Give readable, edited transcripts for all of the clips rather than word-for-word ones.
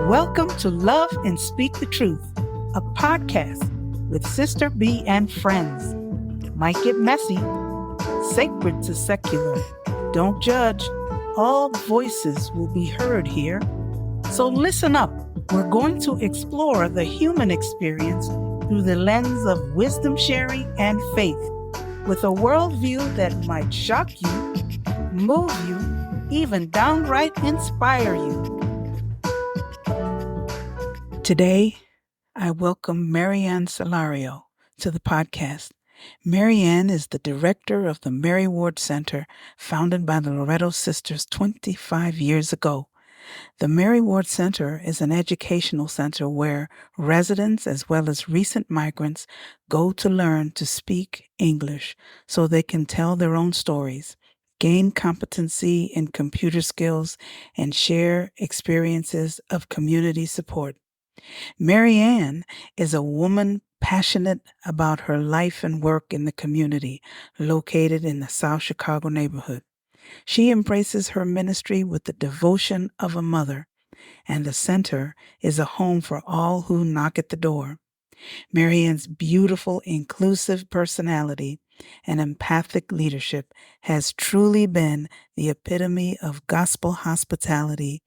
Welcome to Love and Speak the Truth, a podcast with Sister B and friends. It might get messy, sacred to secular. Don't judge. All voices will be heard here. So listen up. We're going to explore the human experience through the lens of wisdom sharing and faith, with a worldview that might shock you, move you, even downright inspire you. Today, I welcome Marianne Solorio to the podcast. Marianne is the director of the Mary Ward Center, founded by the Loretto sisters 25 years ago. The Mary Ward Center is an educational center where residents as well as recent migrants go to learn to speak English so they can tell their own stories, gain competency in computer skills, and share experiences of community support. Marianne is a woman passionate about her life and work in the community located in the South Chicago neighborhood. She embraces her ministry with the devotion of a mother, and the center is a home for all who knock at the door. Marianne's beautiful, inclusive personality and empathic leadership has truly been the epitome of gospel hospitality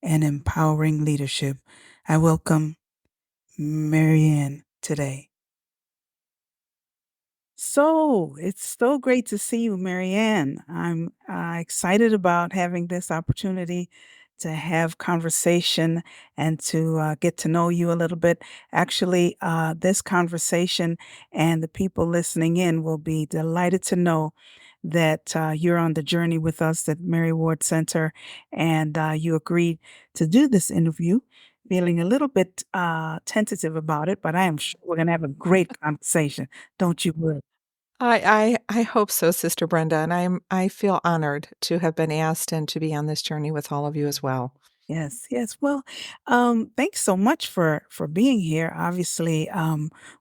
and empowering leadership. I welcome Marianne today. So it's so great to see you, Marianne. I'm excited about having this opportunity to have conversation and to get to know you a little bit. Actually, this conversation and the people listening in will be delighted to know that you're on the journey with us at Mary Ward Center, and you agreed to do this interview. Feeling a little bit tentative about it, but I am sure we're going to have a great conversation. Don't you worry. I hope so, Sister Brenda, and I feel honored to have been asked and to be on this journey with all of you as well. Yes, yes. Well, thanks so much for being here. Obviously,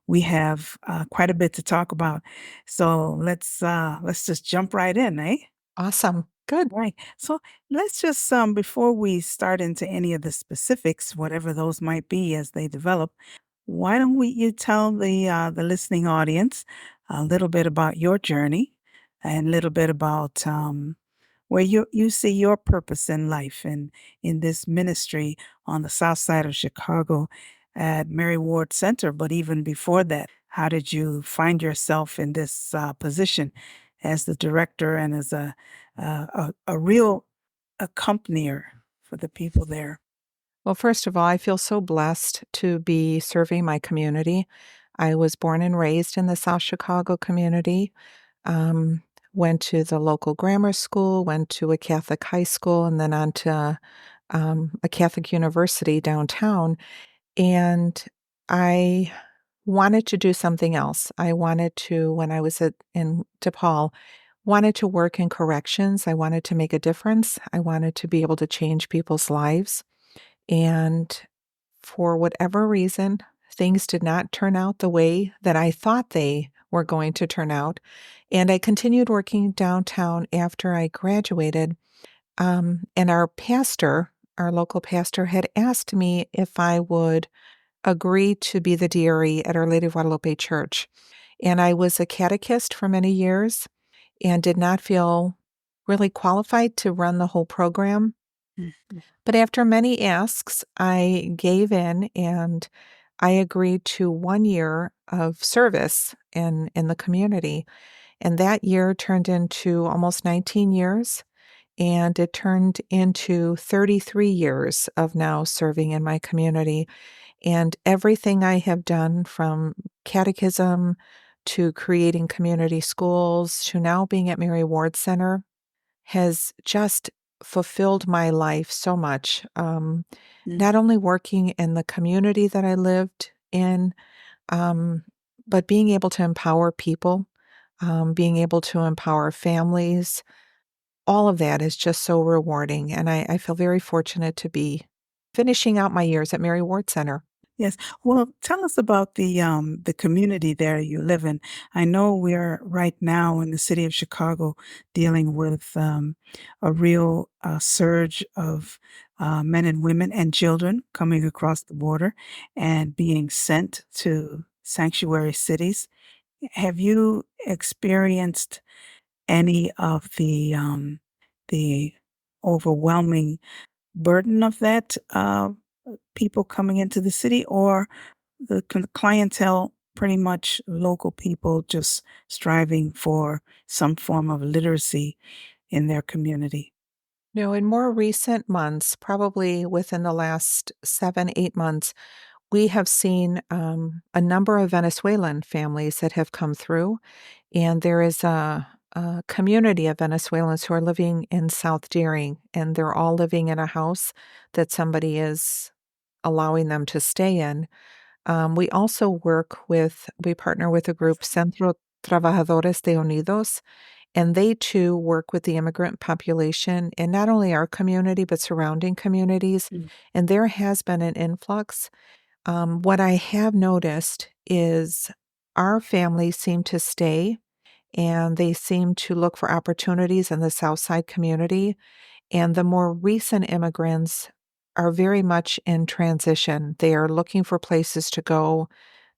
we have quite a bit to talk about, so let's just jump right in, eh? Awesome. Good. Right. So let's just before we start into any of the specifics, whatever those might be as they develop, why don't you tell the listening audience a little bit about your journey and a little bit about where you see your purpose in life and in this ministry on the south side of Chicago at Mary Ward Center. But even before that, how did you find yourself in this position as the director and as a real accompanier for the people there? Well, first of all, I feel so blessed to be serving my community. I was born and raised in the South Chicago community, um, went to the local grammar school, went to a Catholic high school, and then on to a Catholic university downtown. And I wanted to do something else. I wanted to, when I was in DePaul, wanted to work in corrections. I wanted to make a difference. I wanted to be able to change people's lives. And for whatever reason, things did not turn out the way that I thought they were going to turn out. And I continued working downtown after I graduated. And our local pastor, had asked me if I would agree to be the DRE at Our Lady of Guadalupe Church. And I was a catechist for many years and did not feel really qualified to run the whole program. But after many asks, I gave in and I agreed to 1 year of service in the community. And that year turned into almost 19 years, and it turned into 33 years of now serving in my community. And everything I have done, from catechism to creating community schools to now being at Mary Ward Center, has just fulfilled my life so much. Not only working in the community that I lived in, but being able to empower people, being able to empower families. All of that is just so rewarding. And I feel very fortunate to be finishing out my years at Mary Ward Center. Yes. Well, tell us about the community there you live in. I know we're right now in the city of Chicago dealing with a real surge of men and women and children coming across the border and being sent to sanctuary cities. Have you experienced any of the overwhelming burden of that, people coming into the city, or the clientele pretty much local people just striving for some form of literacy in their community? No, in more recent months, probably within the last 7, 8 months, we have seen a number of Venezuelan families that have come through, and there is a community of Venezuelans who are living in South Deering, and they're all living in a house that somebody is allowing them to stay in. We partner with a group, Centro Trabajadores de Unidos, and they too work with the immigrant population in not only our community, but surrounding communities. Mm. And there has been an influx. What I have noticed is our families seem to stay and they seem to look for opportunities in the Southside community. And the more recent immigrants are very much in transition. They are looking for places to go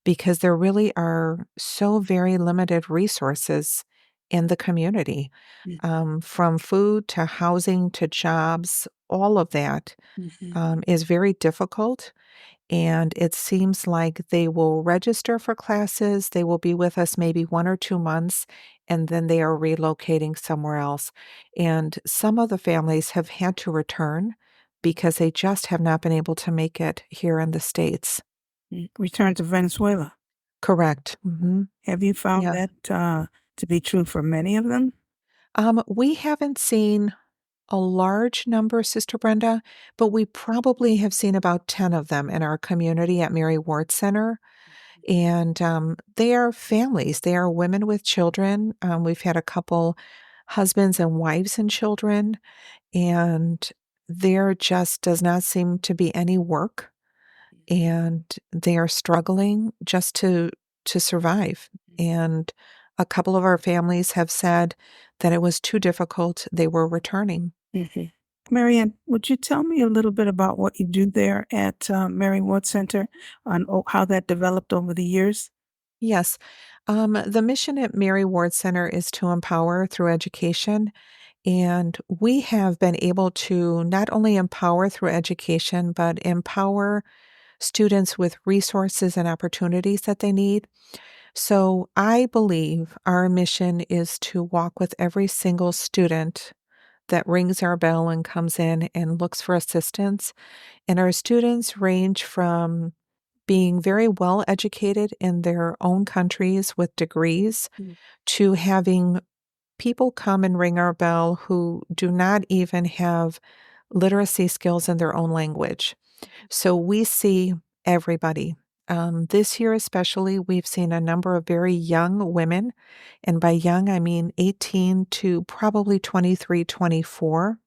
because there really are so very limited resources in the community, Mm. from food to housing to jobs. All of that Mhm. is very difficult. And it seems like they will register for classes. They will be with us maybe 1 or 2 months, and then they are relocating somewhere else. And some of the families have had to return because they just have not been able to make it here in the States. Return to Venezuela. Correct. Have you found Yeah. that to be true for many of them? We haven't seen a large number, Sister Brenda, but we probably have seen about 10 of them in our community at Mary Ward Center. And they are families, they are women with children. We've had a couple husbands and wives and children, and there just does not seem to be any work, and they are struggling just to survive. And a couple of our families have said that it was too difficult. They were returning. Mhm. Marianne, would you tell me a little bit about what you do there at Mary Ward Center and how that developed over the years? Yes. The mission at Mary Ward Center is to empower through education. And we have been able to not only empower through education, but empower students with resources and opportunities that they need. So I believe our mission is to walk with every single student that rings our bell and comes in and looks for assistance. And our students range from being very well educated in their own countries with degrees Mm. to having people come and ring our bell who do not even have literacy skills in their own language. So we see everybody. This year, especially, we've seen a number of very young women. And by young, I mean 18 to probably 23, 24.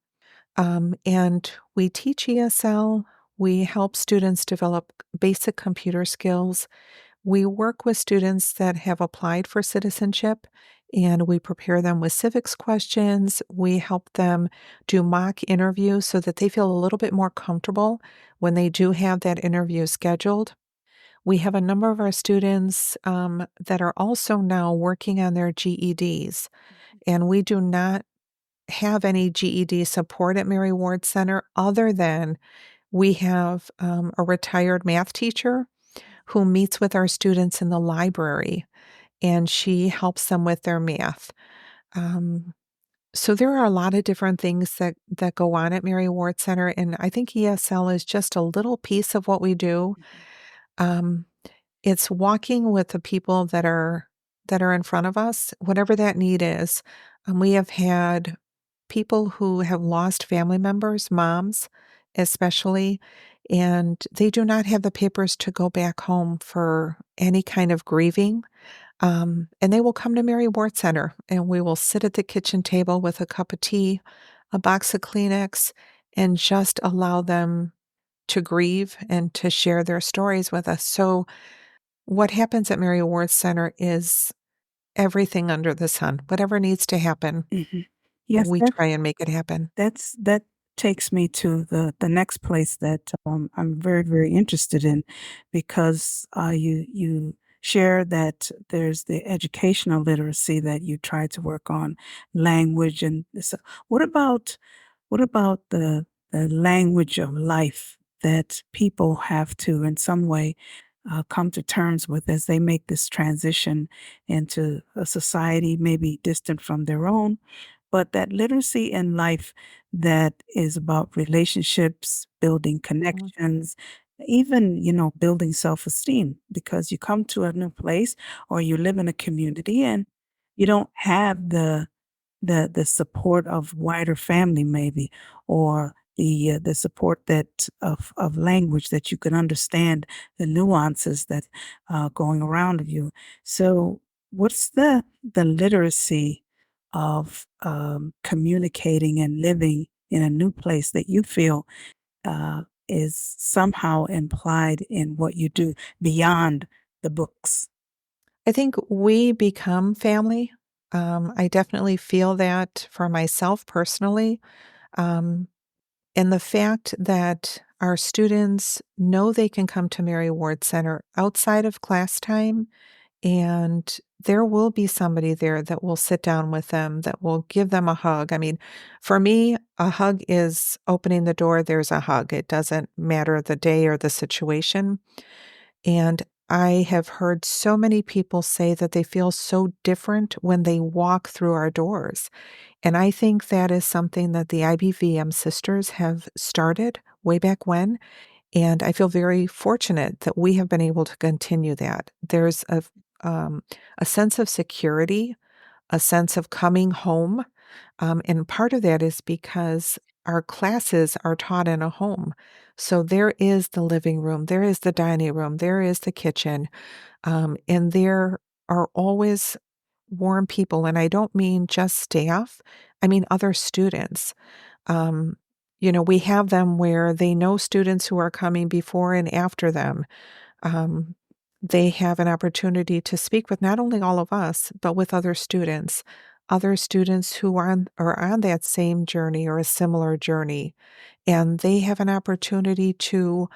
And we teach ESL. We help students develop basic computer skills. We work with students that have applied for citizenship and we prepare them with civics questions. We help them do mock interviews so that they feel a little bit more comfortable when they do have that interview scheduled. We have a number of our students that are also now working on their GEDs, and we do not have any GED support at Mary Ward Center other than we have a retired math teacher who meets with our students in the library and she helps them with their math. Um, so there are a lot of different things that go on at Mary Ward Center, and I think ESL is just a little piece of what we do. Um, it's walking with the people that are in front of us, whatever that need is. We have had people who have lost family members, moms especially, and they do not have the papers to go back home for any kind of grieving. And they will come to Mary Ward Center and we will sit at the kitchen table with a cup of tea, a box of Kleenex, and just allow them to grieve and to share their stories with us. So, what happens at Mary Ward Center is everything under the sun. Whatever needs to happen, Mhm. Yes, we try and make it happen. that takes me to the next place that I'm very, very interested in, because you share that there's the educational literacy that you try to work on, language, and so what about the language of life that people have to in some way come to terms with as they make this transition into a society maybe distant from their own, but that literacy in life that is about relationships, building Mm. connections, even, building self-esteem, because you come to a new place or you live in a community and you don't have the support of wider family maybe, or the support that of language that you can understand the nuances that going around you. So what's the literacy of communicating and living in a new place that you feel is somehow implied in what you do beyond the books? I think we become family. I definitely feel that for myself personally. Um, and the fact that our students know they can come to Mary Ward Center outside of class time, and there will be somebody there that will sit down with them, that will give them a hug. I mean, for me, a hug is opening the door, there's a hug. It doesn't matter the day or the situation. And I have heard so many people say that they feel so different when they walk through our doors. And I think that is something that the IBVM sisters have started way back when. And I feel very fortunate that we have been able to continue that. There's a sense of security, a sense of coming home. And part of that is because our classes are taught in a home. So there is the living room, there is the dining room, there is the kitchen, and there are always warm people. And I don't mean just staff, I mean other students. Um, we have them where they know students who are coming before and after them. Um, they have an opportunity to speak with not only all of us, but with other students who are on that same journey or a similar journey. And they have an opportunity to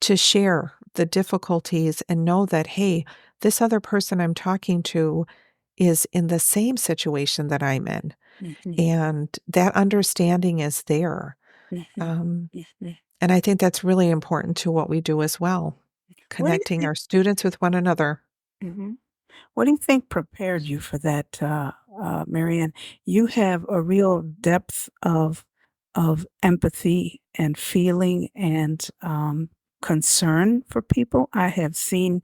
share the difficulties and know that, hey, this other person I'm talking to is in the same situation that I'm in. Mhm, And that understanding is there. mhm, Um, mhm. and I think that's really important to what we do as well, What do you connecting think? our students with one another. Mhm. What do you think prepared you for that, Marianne? You have a real depth of empathy and feeling and concern for people. I have seen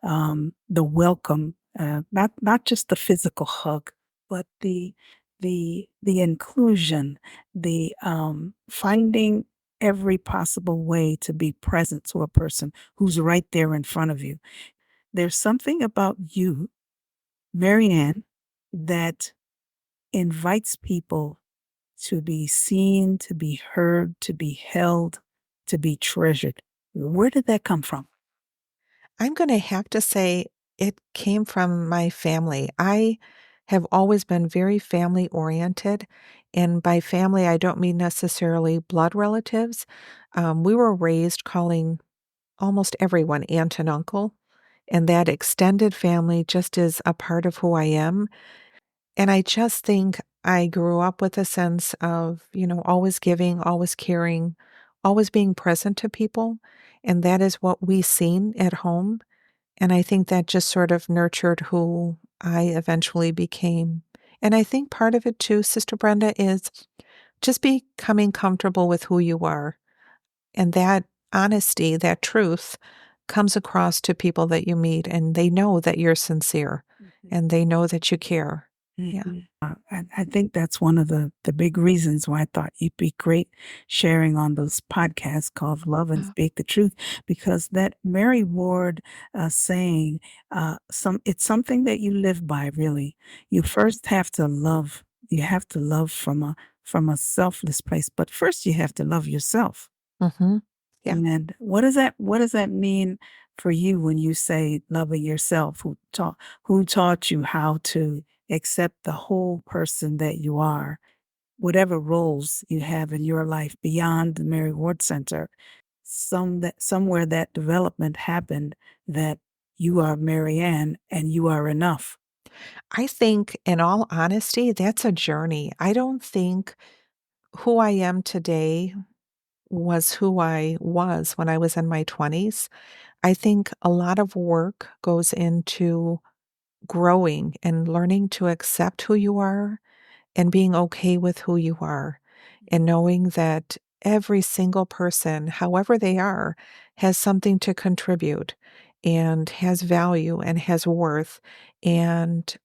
the welcome, not just the physical hug, but the inclusion, the finding every possible way to be present to a person who's right there in front of you. There's something about you, Marianne, that invites people to be seen, to be heard, to be held, to be treasured. Where did that come from? I'm going to have to say it came from my family. I have always been very family oriented. And by family, I don't mean necessarily blood relatives. We were raised calling almost everyone aunt and uncle. And that extended family just is a part of who I am. And I just think I grew up with a sense of, always giving, always caring, always being present to people. And that is what we seen at home. And I think that just sort of nurtured who I eventually became. And I think part of it too, Sister Brenda, is just becoming comfortable with who you are. And that honesty, that truth comes across to people that you meet, and they know that you're sincere and they know that you care. Yeah. Mhm. I think that's one of the big reasons why I thought you'd be great sharing on those podcasts called Love and Uh, Speak the Truth, because that Mary Ward saying, it's something that you live by, really. You first have to love. You have to love from a selfless place, but first you have to love yourself. mm-hmm. Yeah. And what does that mean for you when you say loving yourself? Who taught you how to accept the whole person that you are? whatever roles you have in your life beyond the Mary Ward Center, somewhere that development happened that you are Marianne and you are enough. I think, in all honesty, that's a journey. I don't think who I am today was who I was when I was in my 20s. I think a lot of work goes into growing and learning to accept who you are and being okay with who you are, and knowing that every single person, however they are, has something to contribute and has value and has worth. And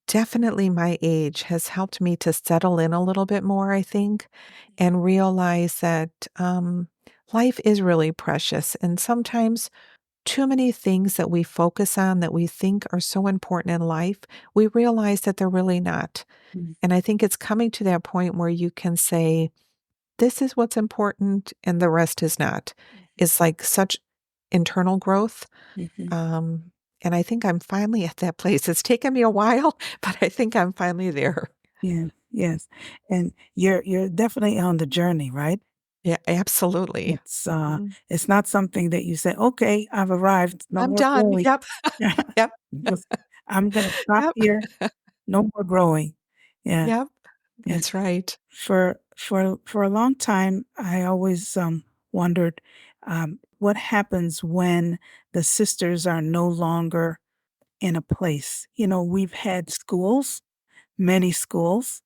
definitely my age has helped me to settle in a little bit more, I think, and realize that life is really precious. And sometimes too many things that we focus on that we think are so important in life, we realize that they're really not. Mm, And I think it's coming to that point where you can say, this is what's important and the rest is not. It's like such internal growth. mhm. Um, and I think I'm finally at that place. It's taken me a while, but I think I'm finally there. Yeah, yes. And you're definitely on the journey, right? Yeah, absolutely. It's Mhm. it's not something that you say, okay, I've arrived, no I'm more done. growing. Yep. Yep. Just, I'm gonna stop Yep. here, no more growing. Yeah, Yep. yeah. That's right. For a long time, I always wondered what happens when the sisters are no longer in a place. You know, we've had schools, many schools.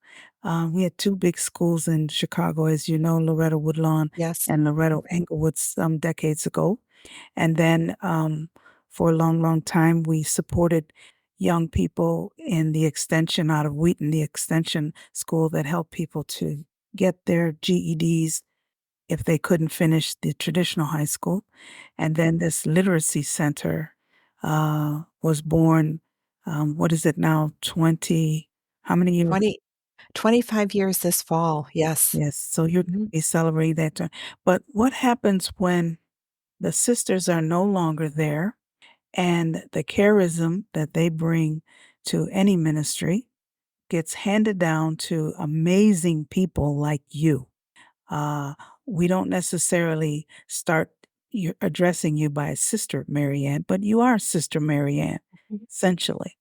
We had two big schools in Chicago, as you know, Loretta Woodlawn Yes. and Loretto Englewood some decades ago. And then for a long, long time, we supported young people in the extension out of Wheaton, the extension school that helped people to get their GEDs if they couldn't finish the traditional high school. And then this literacy center was born. What is it now? 20, how many years? 20 25 years this fall. Yes. Yes. So you're going to Mhm. be celebrating that time. But what happens when the sisters are no longer there and the charism that they bring to any ministry gets handed down to amazing people like you? Uh, we don't necessarily start addressing you by Sister Marianne, but you are Sister Marianne, essentially.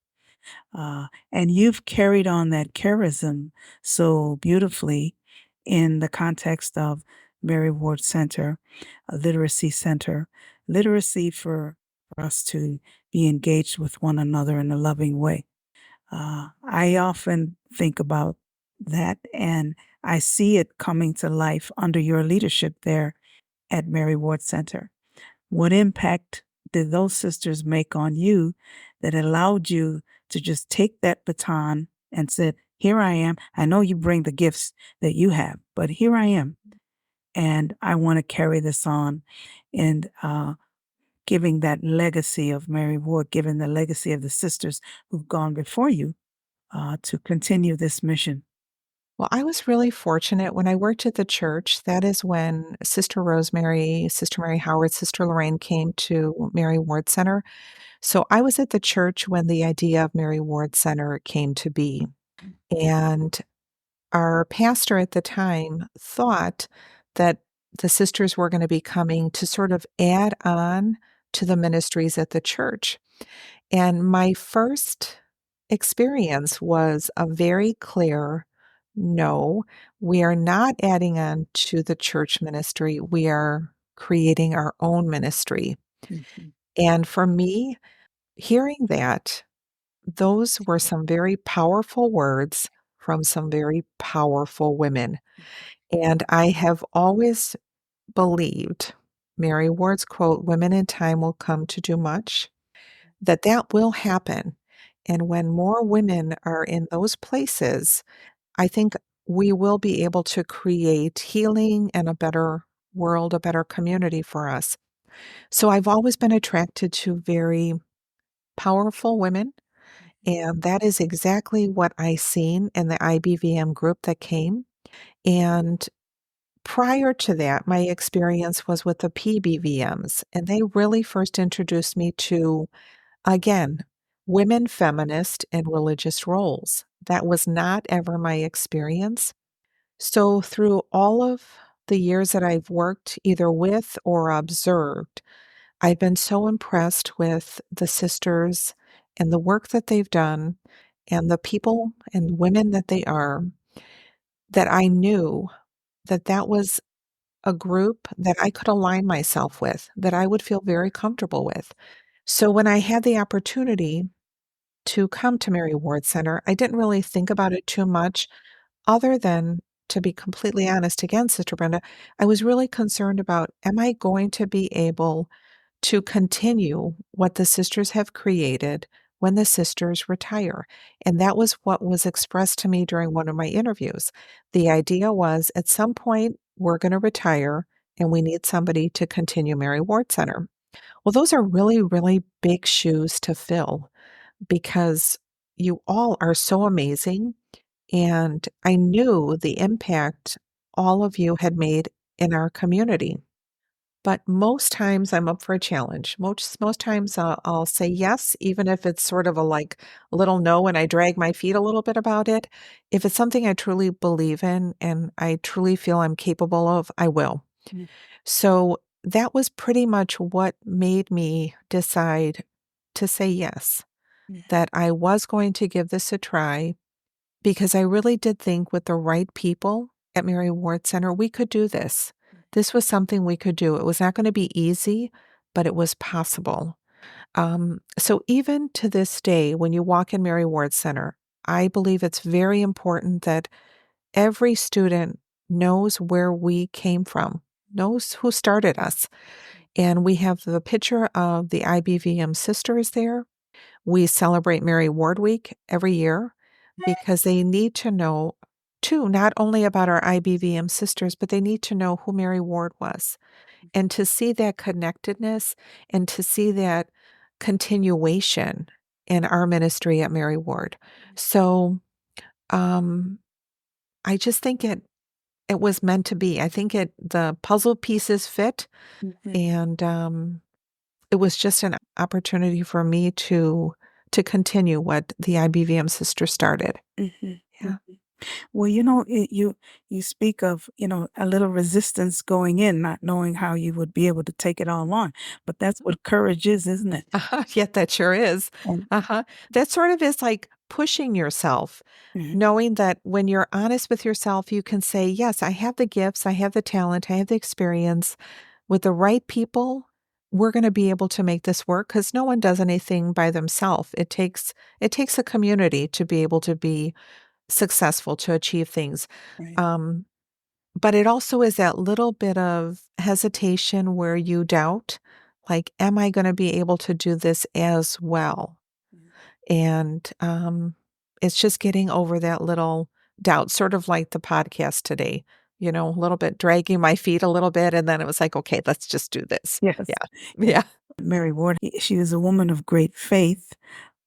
And you've carried on that charism so beautifully in the context of Mary Ward Center, a literacy center, literacy for us to be engaged with one another in a loving way. I often think about that and I see it coming to life under your leadership there at Mary Ward Center. What impact did those sisters make on you that allowed you to just take that baton and said, here I am. I know you bring the gifts that you have, but here I am. And I want to carry this on and giving that legacy of Mary Ward, giving the legacy of the sisters who've gone before you to continue this mission. Well, I was really fortunate when I worked at the church. That is when Sister Rosemary, Sister Mary Howard, Sister Lorraine came to Mary Ward Center. So I was at the church when the idea of Mary Ward Center came to be. And our pastor at the time thought that the sisters were going to be coming to sort of add on to the ministries at the church. And my first experience was a very clear no, we are not adding on to the church ministry. We are creating our own ministry. Mhm. And for me, hearing that, those were some very powerful words from some very powerful women. And I have always believed Mary Ward's quote, women in time will come to do much, that that will happen. And when more women are in those places, I think we will be able to create healing and a better world, a better community for us. So I've always been attracted to very powerful women. And that is exactly what I seen in the IBVM group that came. And prior to that, my experience was with the PBVMs, and they really first introduced me to, again, women feminist and religious roles. That was not ever my experience. So through all of the years that I've worked either with or observed, I've been so impressed with the sisters and the work that they've done and the people and women that they are, that I knew that that was a group that I could align myself with, that I would feel very comfortable with. So when I had the opportunity to come to Mary Ward Center, I didn't really think about it too much, other than, to be completely honest, again, Sister Brenda, I was really concerned about, am I going to be able to continue what the sisters have created when the sisters retire? And that was what was expressed to me during one of my interviews. The idea was, at some point, we're going to retire and we need somebody to continue Mary Ward Center. Well, those are really, really big shoes to fill, because you all are so amazing. And I knew the impact all of you had made in our community. But most times I'm up for a challenge. Most times I'll say yes, even if it's sort of a like a little no, and I drag my feet a little bit about it. If it's something I truly believe in and I truly feel I'm capable of, I will. Mm, So that was pretty much what made me decide to say yes, mm, that I was going to give this a try, because I really did think with the right people at Mary Ward Center, we could do this. This was something we could do. It was not going to be easy, but it was possible. So even to this day, when you walk in Mary Ward Center, I believe it's very important that every student knows where we came from, knows who started us. And we have the picture of the IBVM sisters there. We celebrate Mary Ward Week every year because they need to know, too, not only about our IBVM sisters, but they need to know who Mary Ward was. And to see that connectedness and to see that continuation in our ministry at Mary Ward. So um, I just think it was meant to be. I think the puzzle pieces fit, mhm, and it was just an opportunity for me to continue what the IBVM sister started. mhm, Yeah. mhm. Well, you speak of, a little resistance going in, not knowing how you would be able to take it all on. But that's what courage is, isn't it? Uh-huh. Yeah, that sure is. And Uh-huh. That sort of is like pushing yourself, mhm, knowing that when you're honest with yourself, you can say, yes, I have the gifts, I have the talent, I have the experience. With the right people, we're going to be able to make this work, because no one does anything by themselves. It takes a community to be able to be successful, to achieve things. right. Um, but it also is that little bit of hesitation where you doubt, like, am I going to be able to do this as well? Mhm. And it's just getting over that little doubt, sort of like the podcast today, a little bit dragging my feet a little bit. And then it was like, okay, let's just do this. Yes. Yeah. Yes. Yeah. Mary Ward, she was a woman of great faith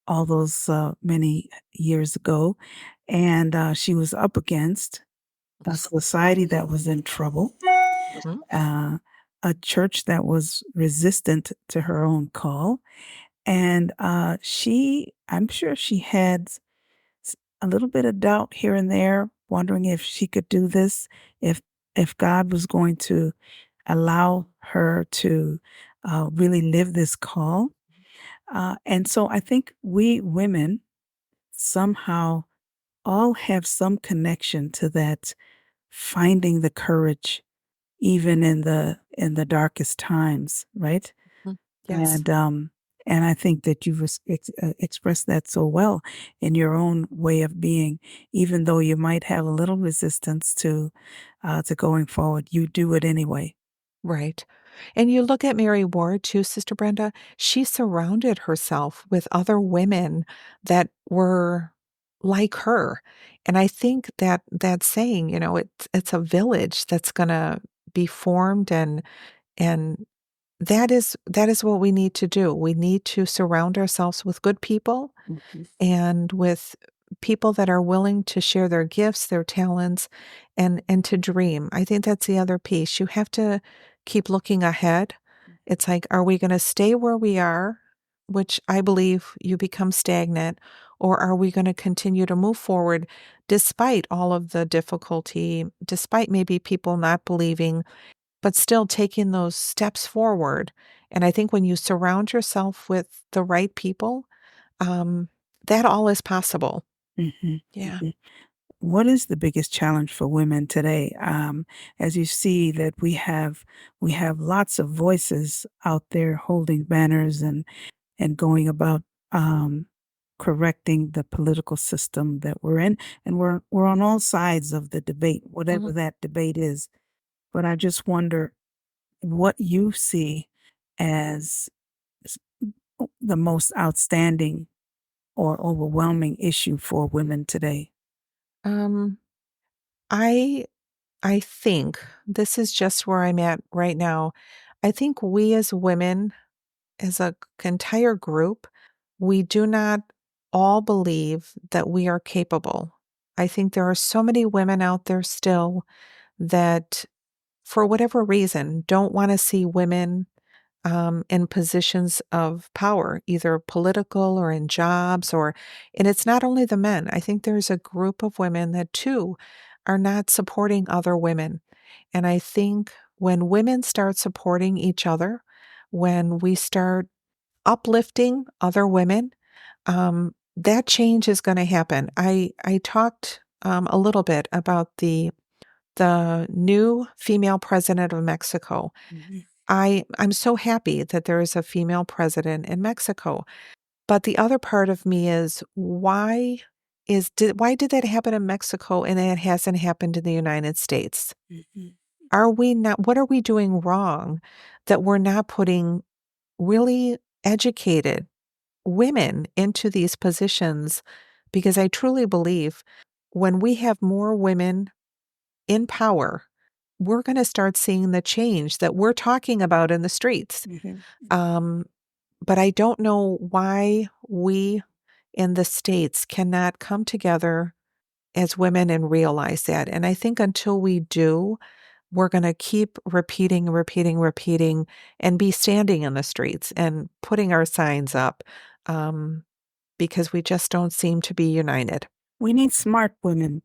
all those many years ago, and she was up against a society that was in trouble, Mhm. uh, a church that was resistant to her own call. And I'm sure she had a little bit of doubt here and there, wondering if she could do this, if if God was going to allow her to really live this call. And so I think we women somehow all have some connection to that, finding the courage even in the darkest times, right? Mhm. Yes. And I think that you've expressed that so well in your own way of being. Even though you might have a little resistance to going forward, you do it anyway. Right. And you look at Mary Ward too, Sister Brenda, she surrounded herself with other women that were like her. And I think that saying, it's a village that's going to be formed, and that is what we need to do. We need to surround ourselves with good people Mhm. and with people that are willing to share their gifts, their talents, and to dream. I think that's the other piece. You have to keep looking ahead. It's like, are we going to stay where we are, which I believe you become stagnant, or are we going to continue to move forward despite all of the difficulty, despite maybe people not believing, but still taking those steps forward. And I think when you surround yourself with the right people, um, that all is possible. hmm Yeah. hmm What is the biggest challenge for women today? As you see that we have lots of voices out there holding banners and going about correcting the political system that we're in, and we're on all sides of the debate, whatever Mhm. that debate is. But I just wonder what you see as s- the most outstanding or overwhelming issue for women today. Um, I I think this is just where I'm at right now. I think we as women, as a entire group, we do not all believe that we are capable. I think there are so many women out there still that, for whatever reason, don't want to see women in positions of power, either political or in jobs, and it's not only the men. I think there's a group of women that too are not supporting other women. And I think when women start supporting each other, when we start uplifting other women, that change is going to happen. I talked a little bit about the new female president of Mexico. Mhm, I'm so happy that there is a female president in Mexico. But the other part of me is why did that happen in Mexico and it hasn't happened in the United States? mhm, Are we not what are we doing wrong that we're not putting really educated women into these positions? Because I truly believe when we have more women in power, we're going to start seeing the change that we're talking about in the streets. mhm. Um, but I don't know why we in the States cannot come together as women and realize that. And I think until we do, we're going to keep repeating, repeating, repeating, and be standing in the streets and putting our signs up um, because we just don't seem to be united. We need smart women.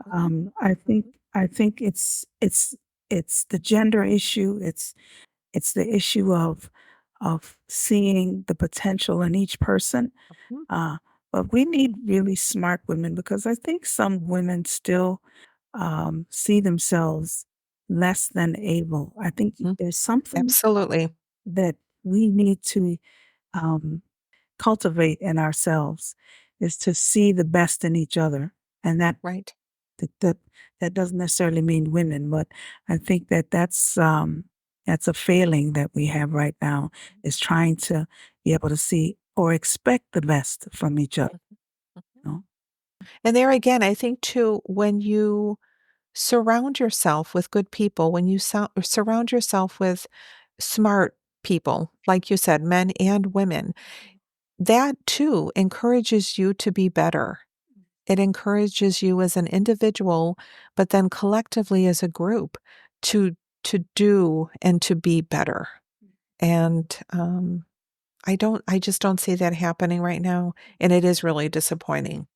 Mhm, I think mhm, it's the gender issue. It's the issue of seeing the potential in each person. mhm, Uh, but we need really smart women because I think some women still see themselves less than able. I think mhm. there's something Absolutely. that we need to um, cultivate in ourselves is to see the best in each other, and Right. that that, that doesn't necessarily mean women, but I think that's a failing that we have right now is trying to be able to see or expect the best from each other. Mhm. You know? And there again, I think too, when you surround yourself with good people, when you surround yourself with smart people, like you said, men and women, that too encourages you to be better. It encourages you as an individual, but then collectively as a group to do and to be better. And I just don't see that happening right now, and it is really disappointing.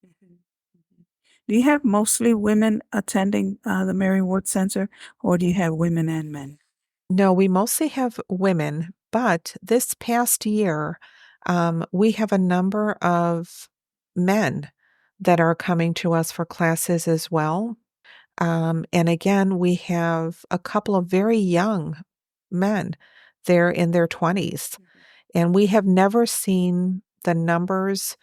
Do you have mostly women attending the Mary Ward Center, or do you have women and men? No, we mostly have women, but this past year, we have a number of men that are coming to us for classes as well. And again, we have a couple of very young men. They're in their 20s. And we have never seen the numbers,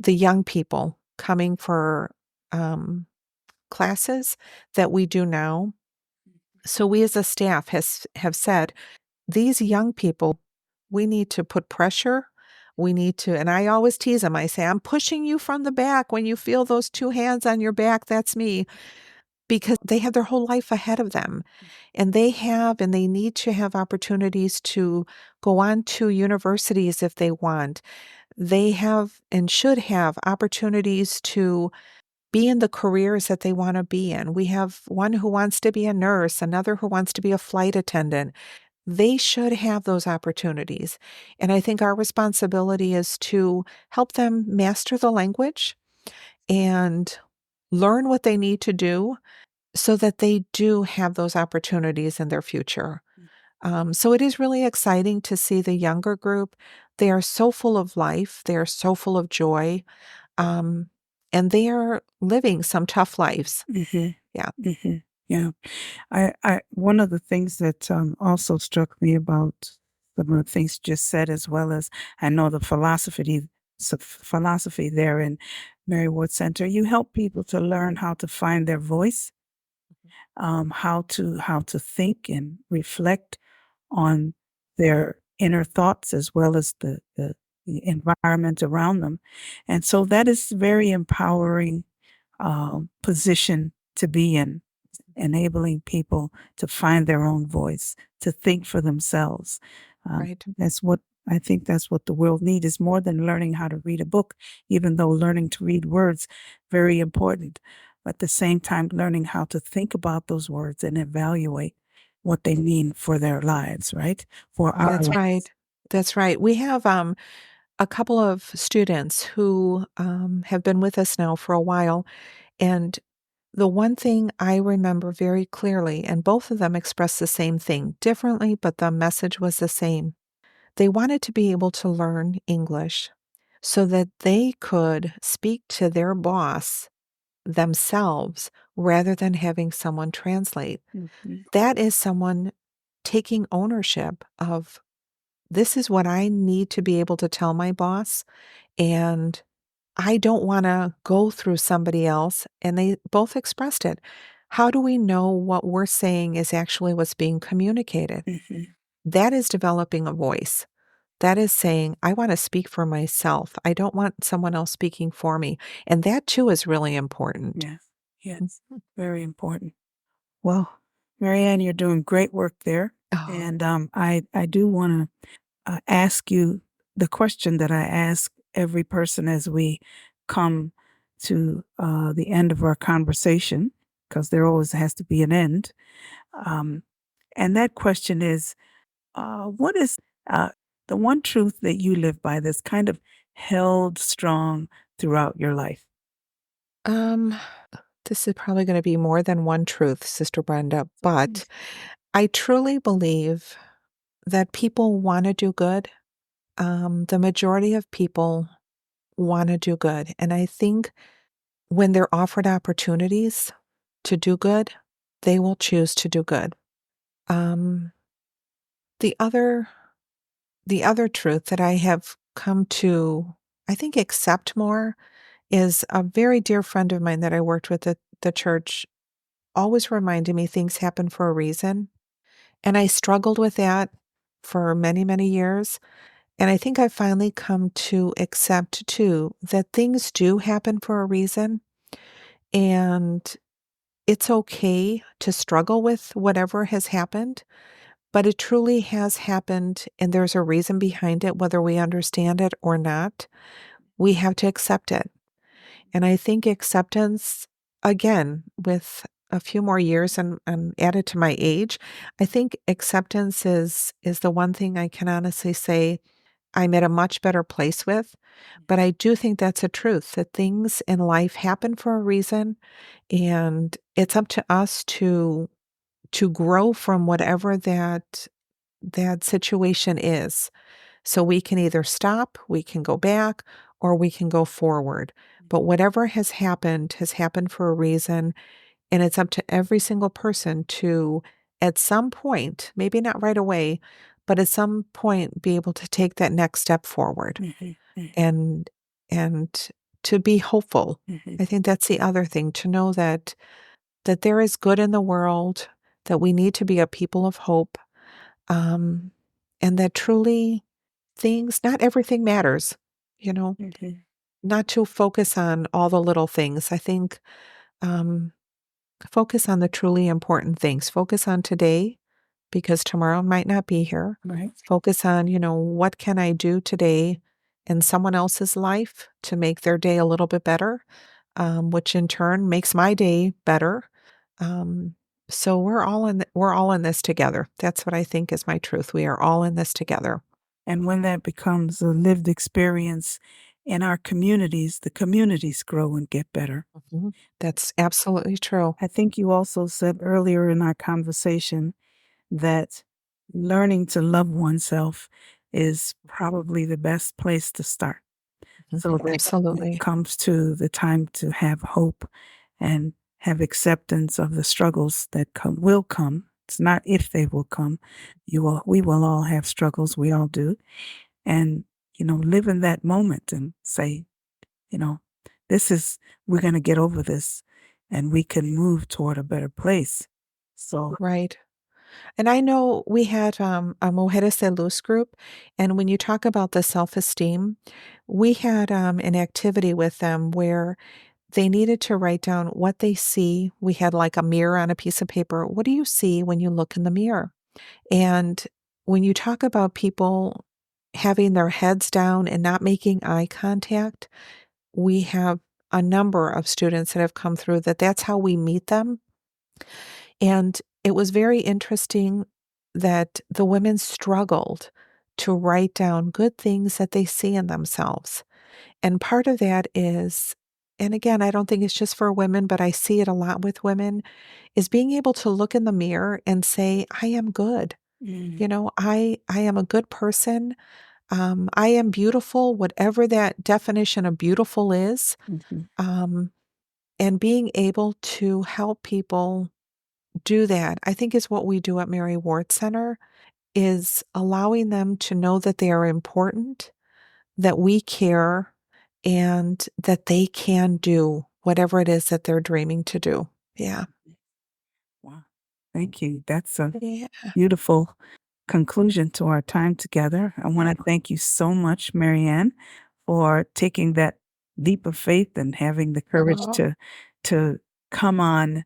the young people coming for um, classes that we do now. So we as a staff have said, these young people, we need to put pressure. We need to, and I always tease them. I say, I'm pushing you from the back. When you feel those two hands on your back, that's me, because they have their whole life ahead of them. And they need to have opportunities to go on to universities if they want. They have and should have opportunities to be in the careers that they want to be in. We have one who wants to be a nurse, another who wants to be a flight attendant. They should have those opportunities. And I think our responsibility is to help them master the language and learn what they need to do so that they do have those opportunities in their future. So it is really exciting to see the younger group. They are so full of life, they are so full of joy, um, and they are living some tough lives. Yeah. Yeah. One of the things that also struck me about some of the things you just said, as well as I know the philosophy there in Mary Ward Center, you help people to learn how to find their voice, how to think and reflect on their inner thoughts as well as the environment around them, and so that is very empowering position to be in, enabling people to find their own voice, to think for themselves. Right. That's what I think that's what the world needs, is more than learning how to read a book, even though learning to read words, very important. But at the same time, learning how to think about those words and evaluate what they mean for their lives, right? For our That's lives. right. That's right. We have a couple of students who have been with us now for a while. And the one thing I remember very clearly, and both of them expressed the same thing differently, but the message was the same. They wanted to be able to learn English so that they could speak to their boss themselves rather than having someone translate. Mhm. That is someone taking ownership of this is what I need to be able to tell my boss. And I don't want to go through somebody else. And they both expressed it. How do we know what we're saying is actually what's being communicated? Mhm. That is developing a voice. That is saying, I want to speak for myself. I don't want someone else speaking for me. And that too is really important. Yes, yes, very important. Well, Marianne, you're doing great work there. Oh, And I do want to ask you the question that I ask every person as we come to the end of our conversation, because there always has to be an end. Um, and that question is, what is uh, the one truth that you live by that's kind of held strong throughout your life? um, this is probably going to be more than one truth, Sister Brenda, but I truly believe that people want to do good. The majority of people want to do good. And I think when they're offered opportunities to do good, they will choose to do good. Um, the other the other truth that I have come to, I think, accept more is a very dear friend of mine that I worked with at the church always reminded me things happen for a reason. And I struggled with that for many, many years. And I think I've finally come to accept too that things do happen for a reason. And it's okay to struggle with whatever has happened, but it truly has happened. And there's a reason behind it, whether we understand it or not. We have to accept it. And I think acceptance, again, with a few more years and added to my age, I think acceptance is the one thing I can honestly say I'm at a much better place with. But I do think that's a truth that things in life happen for a reason, and it's up to us to grow from whatever that situation is. So we can either stop, we can go back, or we can go forward. But whatever has happened for a reason. And it's up to every single person to, at some point, maybe not right away, but at some point, be able to take that next step forward Mhm, mhm, and, and to be hopeful. mhm, I think that's the other thing, to know that there is good in the world, that we need to be a people of hope, um, and that truly not everything matters, you know, mhm, not to focus on all the little things. I think um, focus on the truly important things. Focus on today because tomorrow might not be here. right. Focus on, what can I do today in someone else's life to make their day a little bit better, which in turn makes my day better. Um, so we're all in this together. That's what I think is my truth. We are all in this together. And when that becomes a lived experience in our communities, the communities grow and get better. That's absolutely true. I think you also said earlier in our conversation that learning to love oneself is probably the best place to start. So that when Absolutely. it comes to the time to have hope and have acceptance of the struggles that will come. It's not if they will come. We will all have struggles. We all do. And, live in that moment and say, we're going to get over this and we can move toward a better place. So, Right. And I know we had a Mujeres de Luz group, and when you talk about the self-esteem, we had an activity with them where they needed to write down what they see. We had like a mirror on a piece of paper. What do you see when you look in the mirror? And when you talk about people having their heads down and not making eye contact, we have a number of students that have come through that's how we meet them. And it was very interesting that the women struggled to write down good things that they see in themselves. And part of that is, and again, I don't think it's just for women, but I see it a lot with women, is being able to look in the mirror and say, I am good. I am a good person. I am beautiful, whatever that definition of beautiful is. mhm. And being able to help people do that, I think is what we do at Mary Ward Center, is allowing them to know that they are important, that we care, and that they can do whatever it is that they're dreaming to do. Yeah. Wow. Thank you. That's a Yeah. beautiful conclusion to our time together. I want to thank you so much, Marianne, for taking that leap of faith and having the courage Oh, to come on,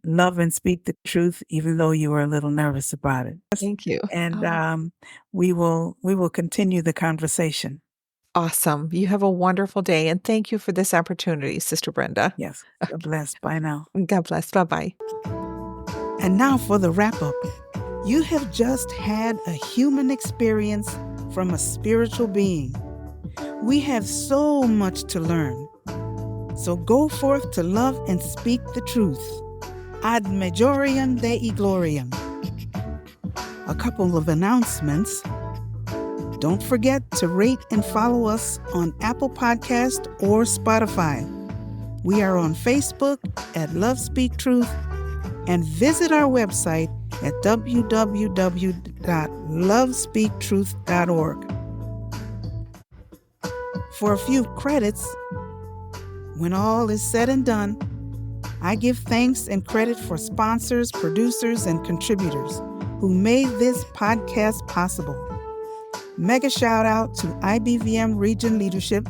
love and speak the truth, even though you were a little nervous about it. thank you. And Oh, we will continue the conversation. awesome. You have a wonderful day, and thank you for this opportunity, Sister Brenda. Yes. God bless. Bye now. God bless. Bye bye. And now for the wrap up. You have just had a human experience from a spiritual being. We have so much to learn. So go forth to love and speak the truth. Ad majorem Dei gloriam. A couple of announcements. Don't forget to rate and follow us on Apple Podcast or Spotify. We are on Facebook at Love Speak Truth, and visit our website at www.lovespeaktruth.org. For a few credits, when all is said and done, I give thanks and credit for sponsors, producers, and contributors who made this podcast possible. Mega shout out to IBVM Region Leadership,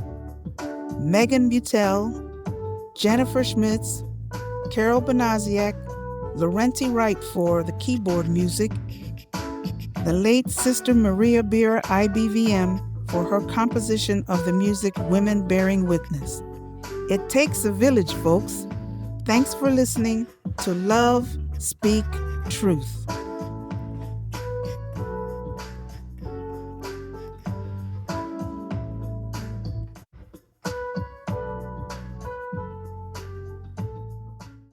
Megan Butel, Jennifer Schmitz, Carol Benaziak, Laurenti Wright for the keyboard music, the late Sister Maria Beer IBVM for her composition of the music Women Bearing Witness. It takes a village, folks. Thanks for listening to Love Speak Truth.